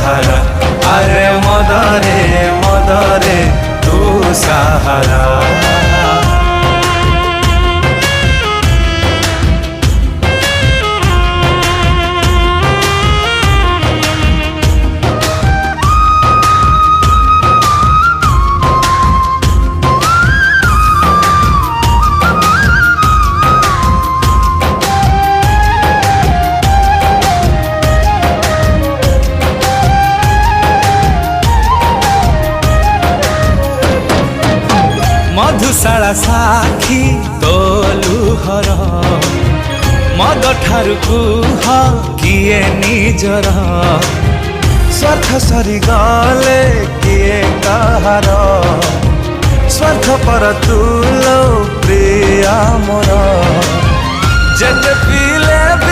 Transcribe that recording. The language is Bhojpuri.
ସାହାରା ଆରେ ମଦରେ ତୁ ସାହାରା। मधुशाला साखी तोलुहर मद ठारु कुह किए निजर स्वार्थ सरी गले किए कहार स्वार्थ पर तुलो प्रिया मोर जेते